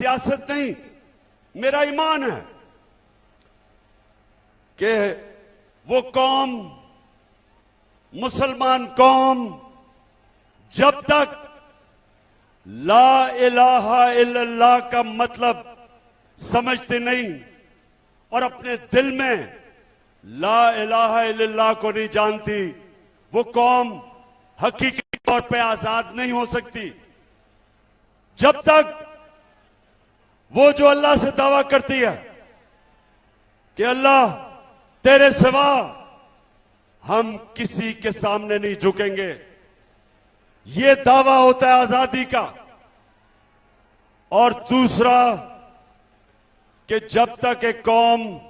सियासत नहीं, मेरा ईमान है कि वो कौम, मुसलमान कौम, जब तक ला इलाहा इल्लल्लाह का मतलब समझते नहीं और अपने दिल में ला इलाहा इल्लल्लाह को नहीं जानती, वो कौम हकीकी तौर पे आजाद नहीं हो सकती। जब तक वो जो अल्लाह से दावा करती है कि अल्लाह तेरे सिवा हम किसी के सामने नहीं झुकेंगे, ये दावा होता है आजादी का। और दूसरा कि जब तक एक कौम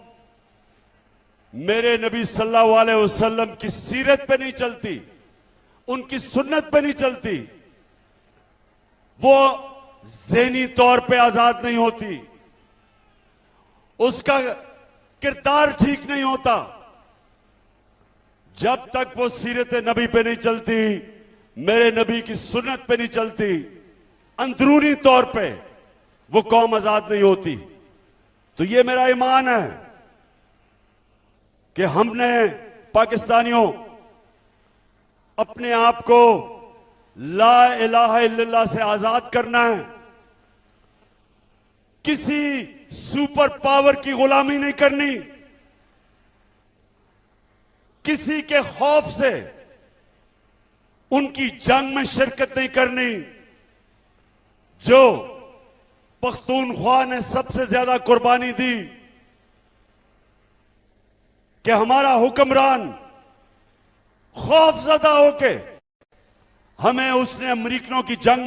मेरे नबी सल्लल्लाहु अलैहि वसल्लम की सीरत पे नहीं चलती, उनकी सुन्नत पे नहीं चलती, वो ज़हनी तौर पे आजाद नहीं होती, उसका किरदार ठीक नहीं होता। जब तक वो सीरत नबी पे नहीं चलती, मेरे नबी की सुन्नत पे नहीं चलती, अंदरूनी तौर पे वो कौम आजाद नहीं होती। तो ये मेरा ईमान है कि हमने पाकिस्तानियों अपने आप को ला इलाहा इल्लल्लाह से आजाद करना है। किसी सुपर पावर की गुलामी नहीं करनी, किसी के खौफ से उनकी जंग में शिरकत नहीं करनी। जो पख्तूनख्वा ने सबसे ज्यादा कुर्बानी दी कि हमारा हुक्मरान खौफजदा होके हमें उसने अमरीकनों की जंग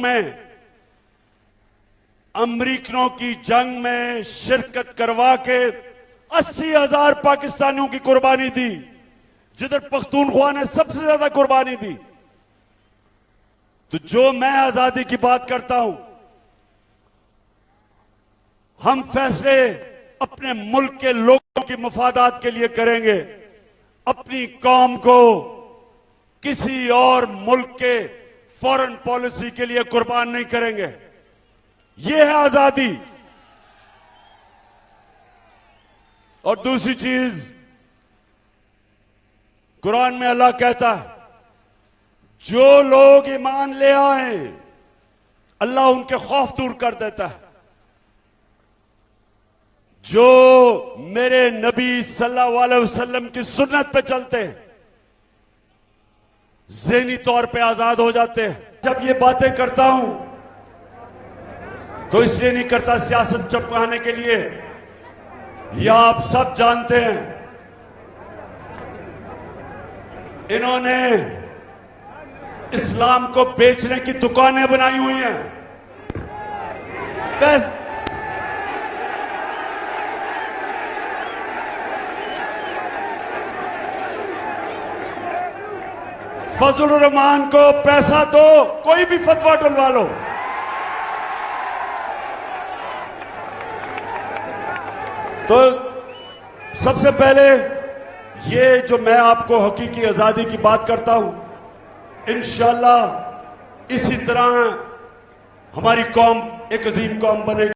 में शिरकत करवा के 80,000 पाकिस्तानियों की कुर्बानी दी, जिधर पख्तूनख्वा ने सबसे ज्यादा कुर्बानी दी। तो जो मैं आजादी की बात करता हूं, हम फैसले अपने मुल्क के लोगों की मफादात के लिए करेंगे, अपनी कौम को किसी और मुल्क के फॉरेन पॉलिसी के लिए कुर्बान नहीं करेंगे। यह है आजादी। और दूसरी चीज, कुरान में अल्लाह कहता है, जो लोग ईमान ले आए अल्लाह उनके खौफ दूर कर देता है। जो मेरे नबी सल्लल्लाहु अलैहि वसल्लम की सुन्नत पे चलते हैं, ज़हनी तौर पे आजाद हो जाते हैं। जब ये बातें करता हूं तो इसलिए नहीं करता सियासत चमकाने के लिए, या आप सब जानते हैं इन्होंने इस्लाम को बेचने की दुकानें बनाई हुई हैं। फजलुर रहमान को पैसा दो, कोई भी फतवा डलवा लो। तो सबसे पहले ये जो मैं आपको हकीकी आजादी की बात करता हूं, इंशाअल्लाह इसी तरह हमारी कौम एक अजीम कौम बनेगी।